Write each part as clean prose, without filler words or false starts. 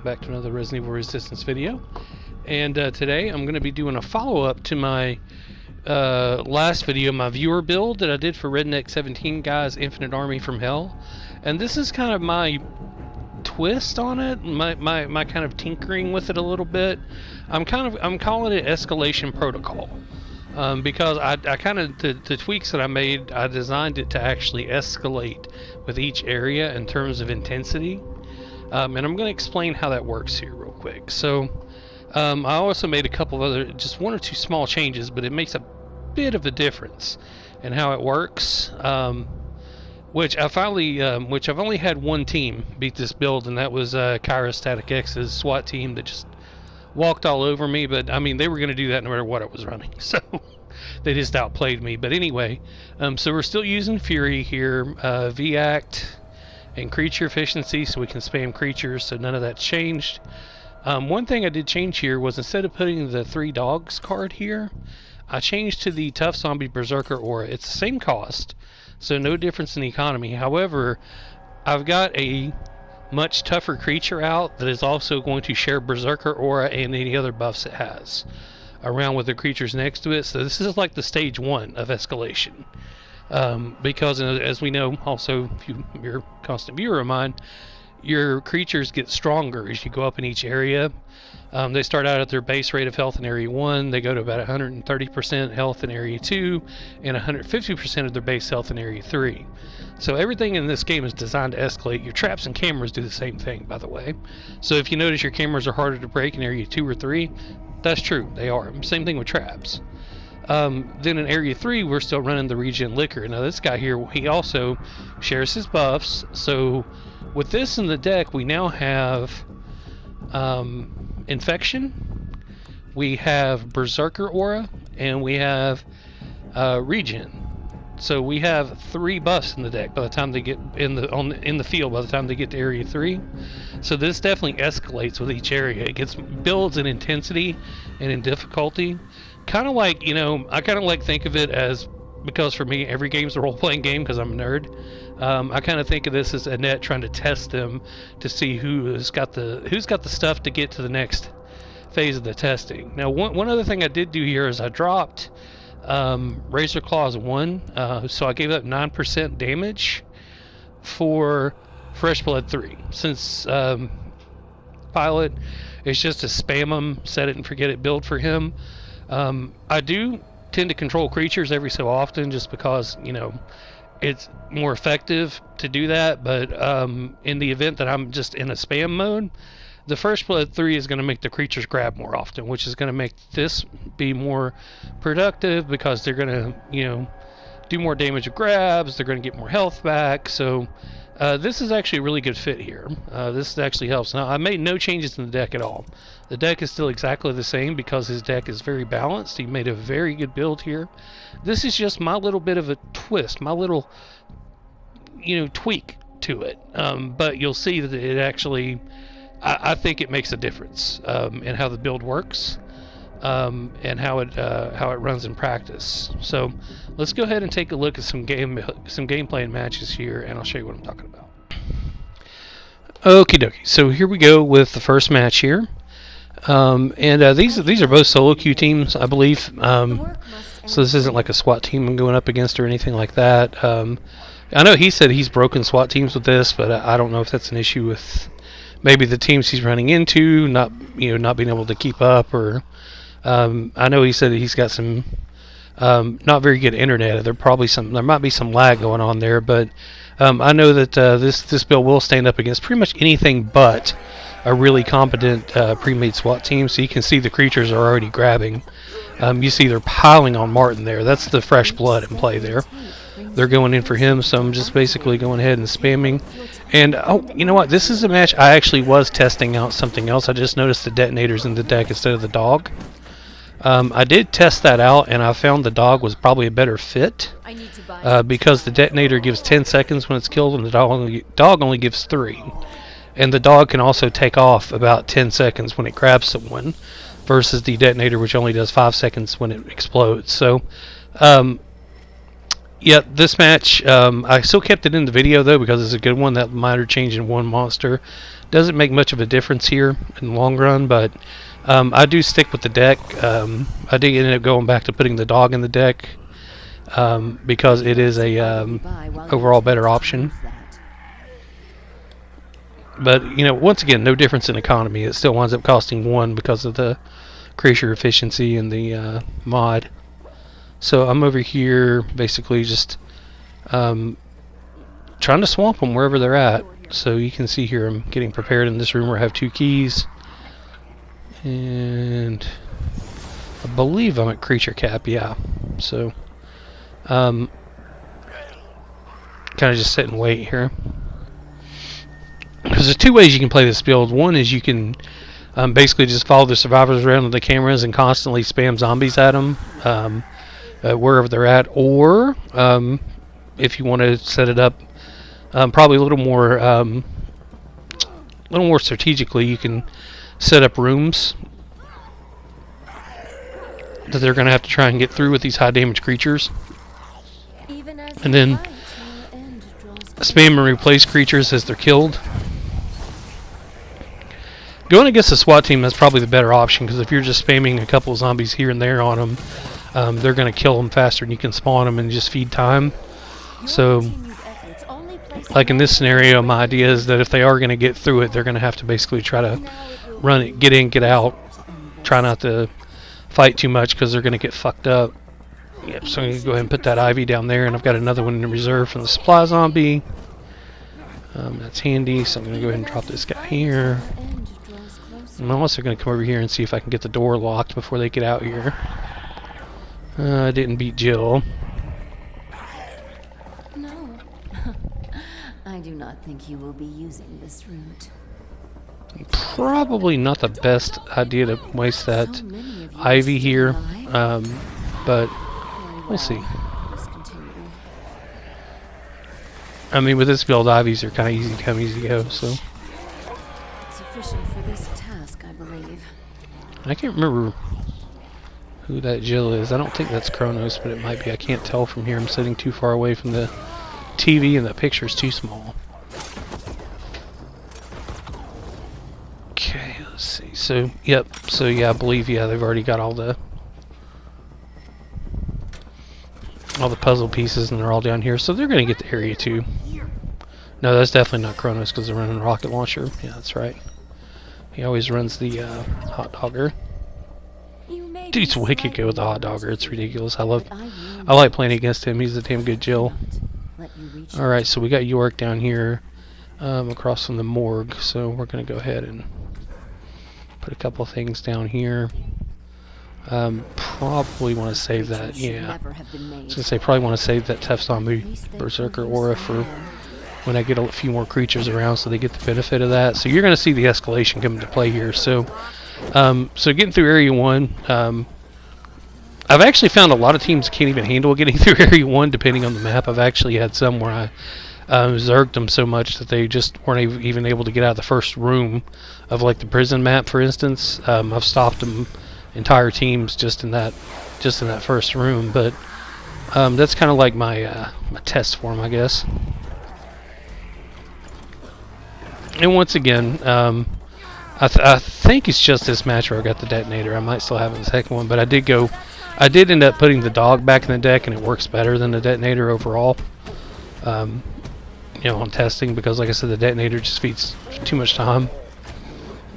back to another Resident Evil Resistance video. And today I'm going to be doing a follow-up to my last video, my viewer build that I did for Redneck 17 Guys Infinite Army from Hell. And this is kind of my twist on it, my kind of tinkering with it a little bit. I'm calling it Escalation Protocol. Because I kind of, the tweaks that I made, I designed it to actually escalate with each area in terms of intensity. And I'm going to explain how that works here real quick. So, I also made a couple of other, just one or two small changes, but it makes a bit of a difference in how it works. Which I've only had one team beat this build, and that was Kyra Static X's SWAT team that just walked all over me. But I mean, they were going to do that no matter what I was running, so they just outplayed me. But anyway, so we're still using Fury here, V-Act and creature efficiency, so we can spam creatures, so none of that's changed. One thing I did change here was, instead of putting the 3 dogs card here, I changed to the Tough Zombie Berserker Aura. It's the same cost, so no difference in the economy. However, I've got a much tougher creature out that is also going to share Berserker Aura and any other buffs it has around with the creatures next to it. So this is like the stage 1 of Escalation. Because as we know, also, if you're a constant viewer of mine, your creatures get stronger as you go up in each area. They start out at their base rate of health in Area 1, they go to about 130% health in Area 2, and 150% of their base health in Area 3. So everything in this game is designed to escalate. Your traps and cameras do the same thing, by the way. So if you notice your cameras are harder to break in Area 2 or 3, that's true, they are. Same thing with traps. Then in Area 3, we're still running the Regen Liquor. Now this guy here, he also shares his buffs, so with this in the deck, we now have Infection, we have Berserker Aura, and we have Regen. So we have 3 buffs in the deck by the time they get in the field. By the time they get to Area 3, so this definitely escalates with each area. It builds in intensity and in difficulty. Kind of like, I kind of like think of it as, because for me every game's a role-playing game because I'm a nerd. I kind of think of this as Annette trying to test them to see who's got the stuff to get to the next phase of the testing. Now, one other thing I did do here is I dropped Razor Claws 1, so I gave up 9% damage for Fresh Blood 3. Since Pilot is just a spam them, set it and forget it build for him. I do tend to control creatures every so often, just because it's more effective to do that. But in the event that I'm just in a spam mode, the First Blood 3 is going to make the creatures grab more often, which is going to make this be more productive, because they're going to do more damage with grabs, they're going to get more health back. So this is actually a really good fit here. This actually helps. Now, I made no changes in the deck at all. The deck is still exactly the same because his deck is very balanced. He made a very good build here. This is just my little bit of a twist, my little, tweak to it. But you'll see that it actually, I think it makes a difference in how the build works, and how it runs in practice. So let's go ahead and take a look at some gameplay and matches here, and I'll show you what I'm talking about. Okie dokie. So here we go with the first match here. These are both solo queue teams, I believe. So this isn't like a SWAT team I'm going up against or anything like that. I know he said he's broken SWAT teams with this, but I don't know if that's an issue with maybe the teams he's running into not being able to keep up, or I know he said that he's got some not very good internet. There might be some lag going on there, but I know that this build will stand up against pretty much anything but a really competent pre-made SWAT team. So you can see the creatures are already grabbing. You see they're piling on Martin there. That's the fresh blood in play there. They're going in for him, so I'm just basically going ahead and spamming. And oh, you know what? This is a match I actually was testing out something else. I just noticed the detonators in the deck instead of the dog. I did test that out, and I found the dog was probably a better fit, because the detonator gives 10 seconds when it's killed, and the dog only gives 3. And the dog can also take off about 10 seconds when it grabs someone, versus the detonator, which only does 5 seconds when it explodes. So Yeah, this match, I still kept it in the video though because it's a good one. That minor change in one monster doesn't make much of a difference here in the long run, but I do stick with the deck. I did end up going back to putting the dog in the deck because it is a overall better option. But, you know, once again, no difference in economy. It still winds up costing 1 because of the creature efficiency and the mod. So I'm over here basically just trying to swamp them wherever they're at. So you can see here I'm getting prepared in this room where I have 2 keys. And I believe I'm at creature cap, yeah. So kind of just sit and wait here. Because there's 2 ways you can play this build. One is you can basically just follow the survivors around with the cameras and constantly spam zombies at them wherever they're at. Or if you want to set it up probably a little more strategically, you can set up rooms that they're going to have to try and get through with these high damage creatures. And then spam and replace creatures as they're killed. Going against a SWAT team, that's probably the better option, because if you're just spamming a couple of zombies here and there on them, they're going to kill them faster, and you can spawn them and just feed time. So, like in this scenario, my idea is that if they are going to get through it, they're going to have to basically try to run it, get in, get out, try not to fight too much, because they're going to get fucked up. Yep, so I'm going to go ahead and put that Ivy down there, and I've got another one in reserve from the supply zombie. That's handy, so I'm going to go ahead and drop this guy here. I'm also going to come over here and see if I can get the door locked before they get out here. I didn't beat Jill. No. I do not think you will be using this route. Probably not the best idea to waste that Ivy here, but we'll see. I mean, with this build, Ivies are kind of easy to come, easy to go, so. Sufficient for this task, I believe. I can't remember who that Jill is. I don't think that's Kronos, but it might be. I can't tell from here. I'm sitting too far away from the TV and the picture's too small. Okay, let's see. So, yep. So, yeah, I believe, yeah, they've already got all the puzzle pieces, and they're all down here. So they're going to get the area too. No, that's definitely not Kronos because they're running a rocket launcher. Yeah, that's right. He always runs the hot dogger. Dude's wicked good with the hot dogger. It's ridiculous. I like playing against him. He's a damn good Jill. Alright, so we got York down here across from the morgue. So we're going to go ahead and put a couple things down here. Probably want to save that, yeah. I was going to say, probably want to save that tough zombie berserker aura for when I get a few more creatures around so they get the benefit of that. So you're going to see the escalation come into play here. So so getting through Area 1, I've actually found a lot of teams can't even handle getting through Area 1 depending on the map. I've actually had some where I zerged them so much that they just weren't even able to get out of the first room of like the prison map, for instance. I've stopped them entire teams just in that first room, but that's kind of like my my test for them, I guess. And once again, I think it's just this match where I got the detonator. I might still have it in the second one, but I did end up putting the dog back in the deck, and it works better than the detonator overall. You know, on testing, because like I said, the detonator just feeds too much time.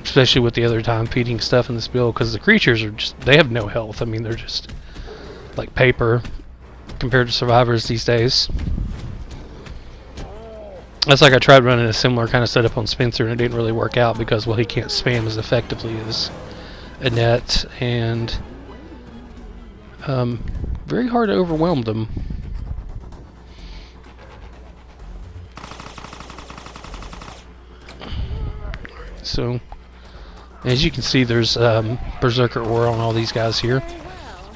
Especially with the other time feeding stuff in this build, because the creatures are just, they have no health. I mean, they're just like paper compared to survivors these days. That's like I tried running a similar kind of setup on Spencer, and it didn't really work out because, well, he can't spam as effectively as Annette, and very hard to overwhelm them. So as you can see, there's Berserker Aura on all these guys here.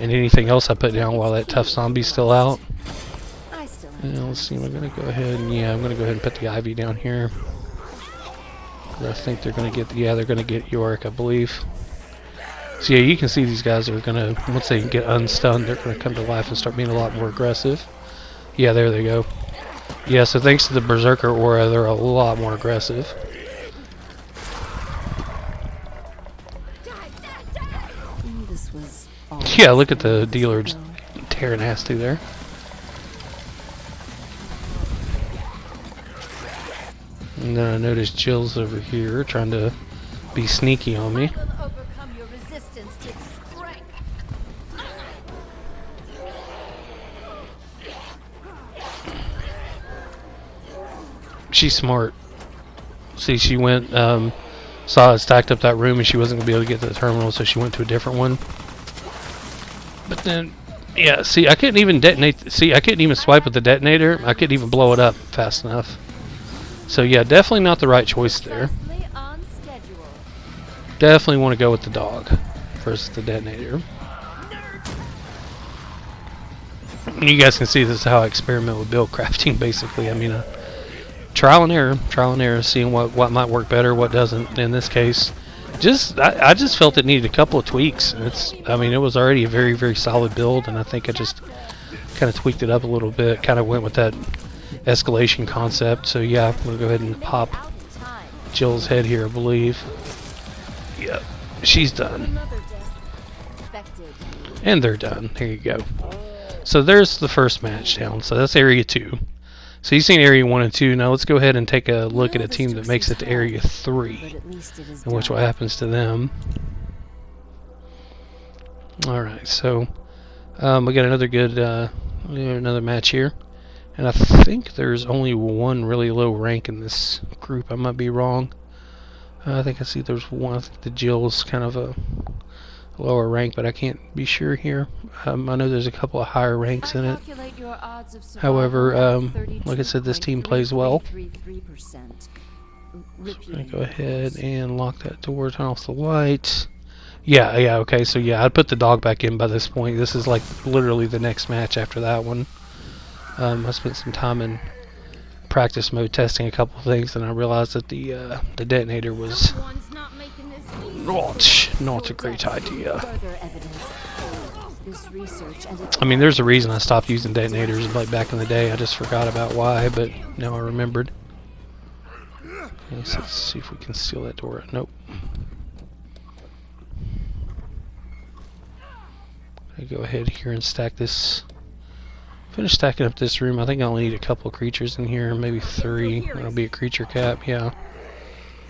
And anything else I put down while that tough zombie's still out. And let's see, I'm going to go ahead and, yeah, I'm going to go ahead and put the Ivy down here. I think they're going to get, yeah, they're going to get York, I believe. So yeah, you can see these guys are going to, once they get unstunned, they're going to come to life and start being a lot more aggressive. Yeah, there they go. Yeah, so thanks to the Berserker aura, they're a lot more aggressive. This was Yeah, look at the dealer just tearing ass through there. And then I noticed Jill's over here trying to be sneaky on me. She's smart. See, she went, saw it stacked up that room and she wasn't going to be able to get to the terminal, so she went to a different one. But then, yeah, see, I couldn't even detonate, see, I couldn't even swipe with the detonator. I couldn't even blow it up fast enough. So yeah, definitely not the right choice there. Definitely want to go with the dog versus the detonator. You guys can see this is how I experiment with build crafting, basically. I mean, trial and error, seeing what might work better, what doesn't. In this case, I just felt it needed a couple of tweaks. I mean, it was already a very, very solid build, and I think I just kind of tweaked it up a little bit. Kind of went with that escalation concept. So yeah, I'm gonna go ahead and pop Jill's head here, I believe. Yep, she's done. And they're done. There you go. So there's the first match down. So that's area 2. So you've seen area 1 and 2. Now let's go ahead and take a look at a team that makes it to area 3. And what happens to them. Alright, so we got another good another match here. And I think there's only one really low rank in this group. I might be wrong. I think I see there's one. I think the Jill's kind of a lower rank, but I can't be sure here. I know there's a couple of higher ranks in it. However, like I said, this team plays well. So I'm going to go ahead and lock that door, turn off the lights. Yeah, okay, so yeah, I'd put the dog back in by this point. This is like literally the next match after that one. I spent some time in practice mode testing a couple of things, and I realized that the detonator was not a great idea. I mean, there's a reason I stopped using detonators like back in the day. I just forgot about why, but now I remembered. Okay, so let's see if we can seal that door. Nope. I go ahead here and stack this. Finish stacking up this room. I think I only need a couple of creatures in here, maybe 3. That'll be a creature cap, yeah.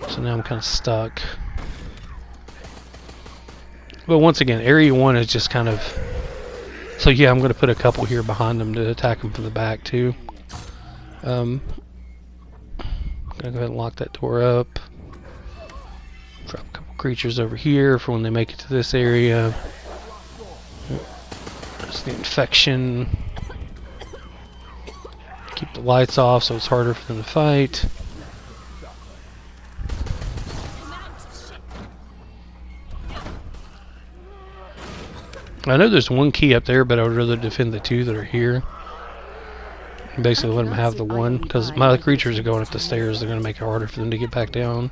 So now I'm kind of stuck. But once again, area 1 is just kind of... So yeah, I'm going to put a couple here behind them to attack them from the back too. I'm going to go ahead and lock that door up. Drop a couple creatures over here for when they make it to this area. There's the infection. Keep the lights off so it's harder for them to fight. I know there's one key up there, but I would rather defend the 2 that are here. Basically let them have the 1, because my creatures are going up the stairs. They're going to make it harder for them to get back down.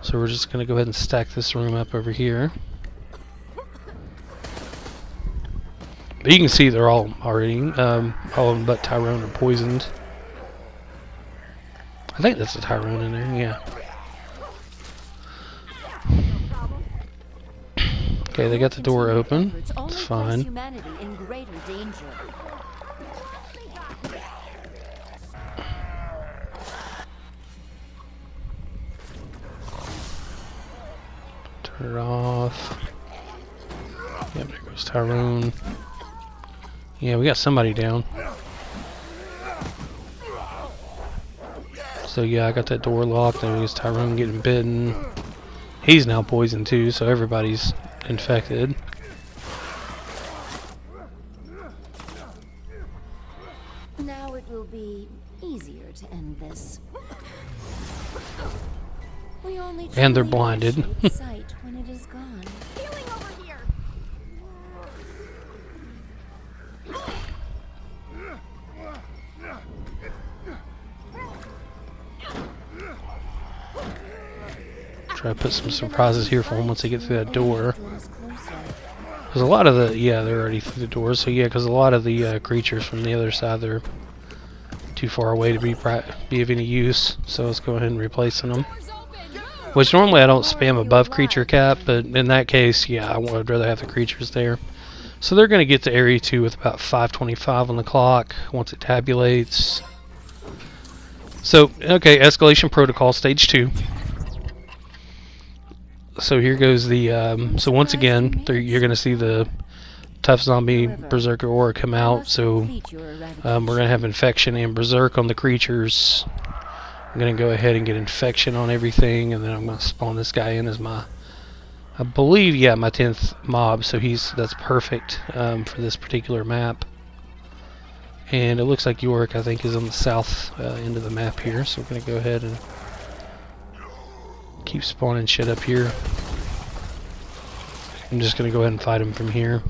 So we're just going to go ahead and stack this room up over here. But you can see they're all already, all of them but Tyrone are poisoned. I think that's a Tyrone in there, yeah. Okay, they got the door open. It's fine. Turn it off. Yep, there goes Tyrone. Yeah, we got somebody down. So yeah, I got that door locked. There's Tyrone getting bitten. He's now poisoned too, so everybody's infected. Now it will be easier to end this. And they're blinded. Sight when it is gone. Healing over here. Try to put some surprises here for them once they get through that door. Because a lot of the, yeah, they're already through the door. So yeah, because a lot of the creatures from the other side, they're too far away to be of any use. So let's go ahead and replacing them. Which normally I don't spam above creature cap, but in that case, yeah, I would rather have the creatures there. So they're going to get to area 2 with about 5:25 on the clock once it tabulates. So, okay, escalation protocol stage 2. So here goes the, so once again, you're going to see the tough zombie berserker aura come out. So we're going to have infection and berserk on the creatures. I'm going to go ahead and get infection on everything, and then I'm going to spawn this guy in as my, I believe, yeah, my 10th mob. So that's perfect for this particular map. And it looks like York, I think, is on the south end of the map here. So we're going to go ahead and keep spawning shit up here. I'm just going to go ahead and fight him from here.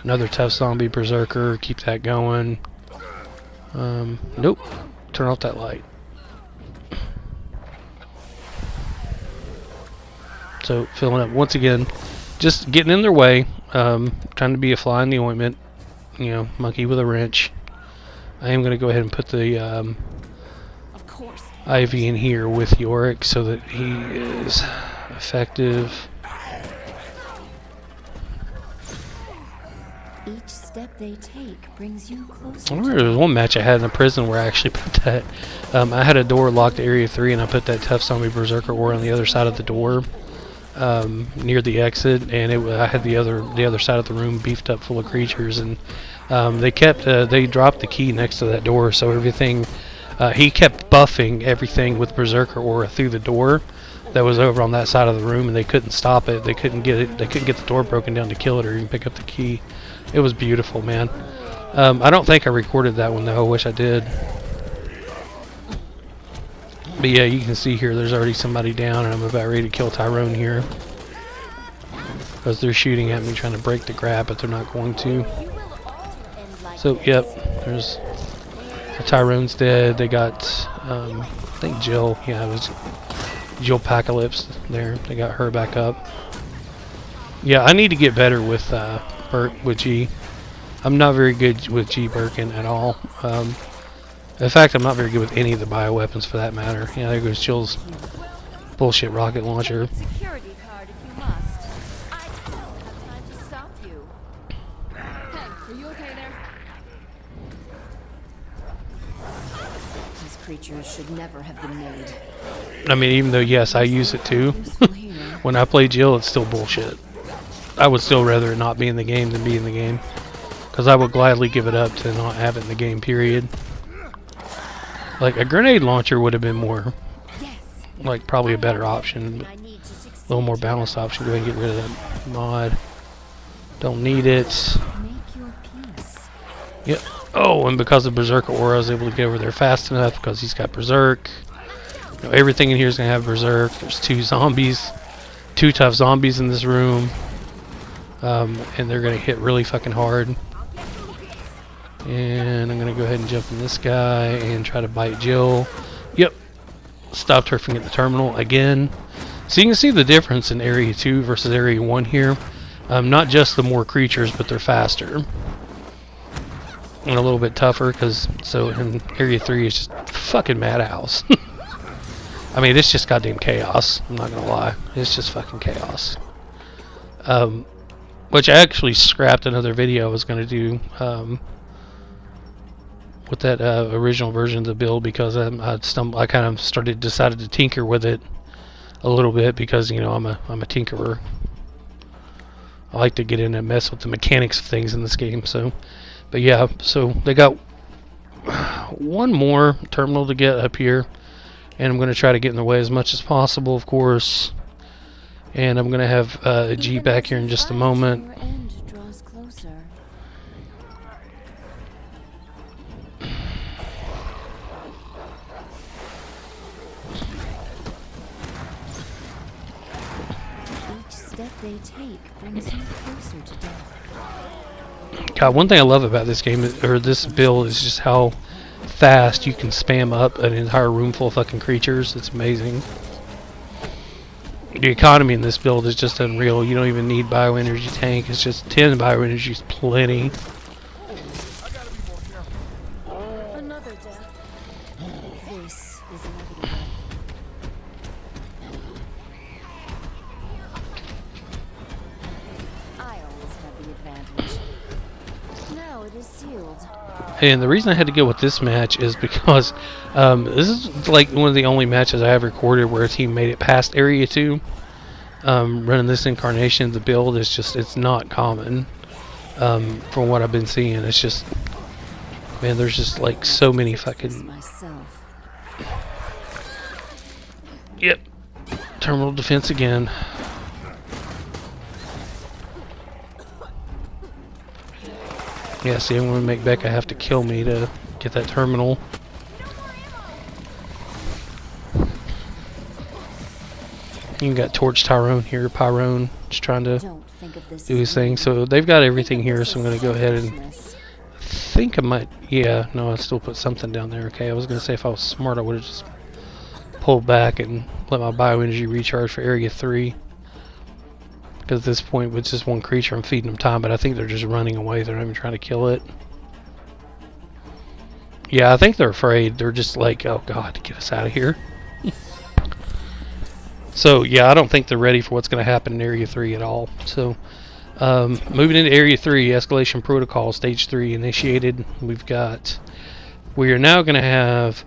Another tough zombie berserker. Keep that going. Nope. Turn off that light. So filling up once again. Just getting in their way. Trying to be a fly in the ointment. You know, monkey with a wrench. I am going to go ahead and put the IV in here with Yorick so that he is effective. Each step they take brings you closer. I remember there was one match I had in a prison where I actually put that. I had a door locked to area 3, and I put that tough zombie berserker aura on the other side of the door, near the exit, and I had the other side of the room beefed up full of creatures, and they dropped the key next to that door, so everything. He kept buffing everything with berserker aura through the door that was over on that side of the room, and they couldn't stop it. They couldn't get it. They couldn't get the door broken down to kill it or even pick up the key. It was beautiful, man. I don't think I recorded that one though. I wish I did. But yeah, you can see here there's already somebody down, and I'm about ready to kill Tyrone here because they're shooting at me trying to break the grab, but they're not going to. So yep, there's Tyrone's dead. They got I think Jill. Yeah, it was Jill Pacalypse there. They got her back up. Yeah, I need to get better with G. I'm not very good with G Birkin at all. In fact, I'm not very good with any of the bioweapons for that matter. Yeah, there goes Jill's bullshit rocket launcher. Security card if you must. I don't have time to stop you. Hey, are you okay there? These creatures should never have been made. I mean, even though, yes, I use it too. When I play Jill, it's still bullshit. I would still rather it not be in the game than be in the game. Because I would gladly give it up to not have it in the game, period. Like, a grenade launcher would have been more, like, probably a better option. But a little more balanced option. Go ahead and get rid of that mod. Don't need it. Yep. Oh, and because of Berserker Aura, I was able to get over there fast enough because he's got Berserk. You know, everything in here is going to have Berserk. There's two tough zombies in this room. And they're going to hit really fucking hard. And I'm going to go ahead and jump in this guy and try to bite Jill. Yep. Stopped her from getting the terminal again. So you can see the difference in Area 2 versus Area 1 here. Not just the more creatures, but they're faster. And a little bit tougher, so in Area 3 is just fucking madhouse. I mean, it's just goddamn chaos. I'm not going to lie. It's just fucking chaos. Which I actually scrapped another video I was going to do with that original version of the build because I kind of decided to tinker with it a little bit because, you know, I'm a tinkerer. I like to get in and mess with the mechanics of things in this game. So, but yeah, so they got one more terminal to get up here, and I'm going to try to get in the way as much as possible, of course. And I'm going to have a G back here in just a moment. They take brings you closer to death. God, one thing I love about this game, or this build, is just how fast you can spam up an entire room full of fucking creatures. It's amazing. The economy in this build is just unreal. You don't even need bioenergy tank. It's just 10 bioenergy is plenty. Another death. This is inevitable. I always have the advantage. Now it is sealed. And the reason I had to go with this match is because this is like one of the only matches I have recorded where a team made it past Area 2. Running this incarnation, the build is just, it's not common. From what I've been seeing, it's just, man, there's just like so many fucking... Myself. Yep. Terminal defense again. Yeah, see, I'm going to make Becca have to kill me to get that terminal. You got Torch Tyrone here, Pyrone, just trying to Don't think of this do his thing. So they've got everything here, so I'm going to go ahead and... I think I might... Yeah, no, I still put something down there. Okay, I was going to say if I was smart, I would have just pulled back and let my bioenergy recharge for Area 3. Because at this point, with just one creature, I'm feeding them time, but I think they're just running away. They're not even trying to kill it. Yeah, I think they're afraid. They're just like, oh god, get us out of here. So, yeah, I don't think they're ready for what's going to happen in Area 3 at all. So, moving into Area 3, Escalation Protocol, Stage 3 initiated. We are now going to have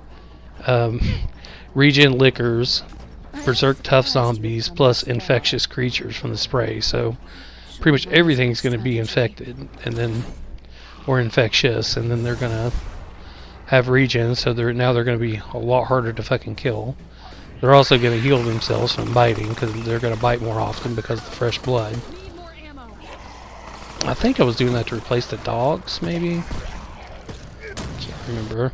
regen liquors, berserk tough zombies, plus infectious creatures from the spray. So, pretty much everything's going to be infected, and then, or infectious, and then they're going to have regen, so now they're going to be a lot harder to fucking kill. They're also going to heal themselves from biting, because they're going to bite more often because of the fresh blood. I think I was doing that to replace the dogs, maybe? Can't remember.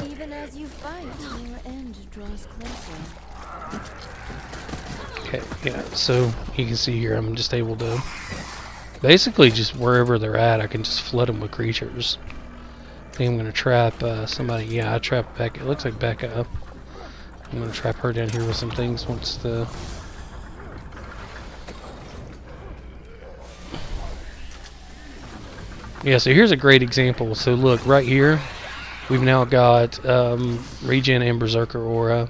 Even as you fight, your end draws closer. Okay, yeah, so you can see here I'm just able to basically just wherever they're at, I can just flood them with creatures. I think I'm going to trap somebody. Yeah, I trapped Becca. It looks like Becca. I'm going to trap her down here with some things once the... Yeah, so here's a great example. So look, right here, we've now got Regen and Berserker Aura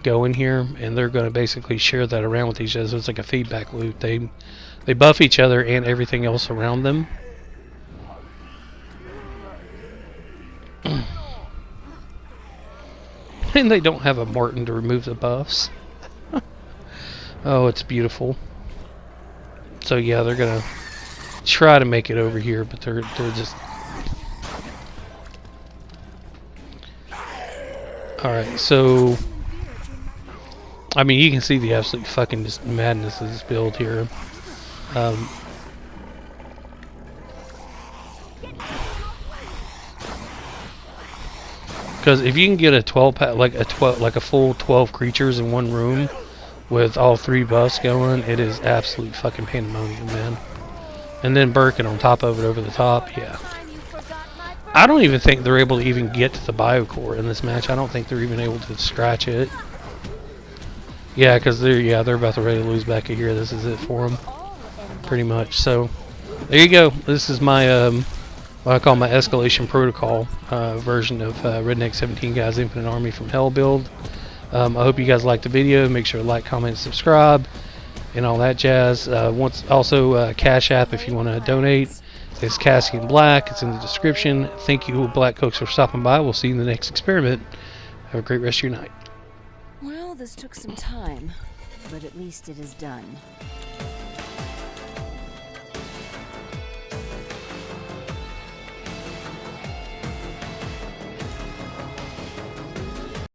going here, and they're going to basically share that around with each other. So it's like a feedback loop. They buff each other and everything else around them. And they don't have a Martin to remove the buffs. Oh, it's beautiful. So yeah, they're gonna try to make it over here, but they're just... Alright, so... I mean, you can see the absolute fucking just madness of this build here. Because if you can get a 12-pack, like a full 12 creatures in one room with all 3 buffs going, it is absolute fucking pandemonium, man. And then Birkin on top of it over the top, yeah. I don't even think they're able to even get to the Biocore in this match. I don't think they're even able to scratch it. Yeah, because they're about to ready to lose back here. This is it for them, pretty much. So there you go. This is my what I call my Escalation Protocol version of Redneck 17 Guys Infinite Army from Hell build. I hope you guys liked the video. Make sure to like, comment, subscribe, and all that jazz. Also Cash App if you want to donate. It's KassienBlack. It's in the description. Thank you, Black Cokes, for stopping by. We'll see you in the next experiment. Have a great rest of your night. Well, this took some time, but at least it is done.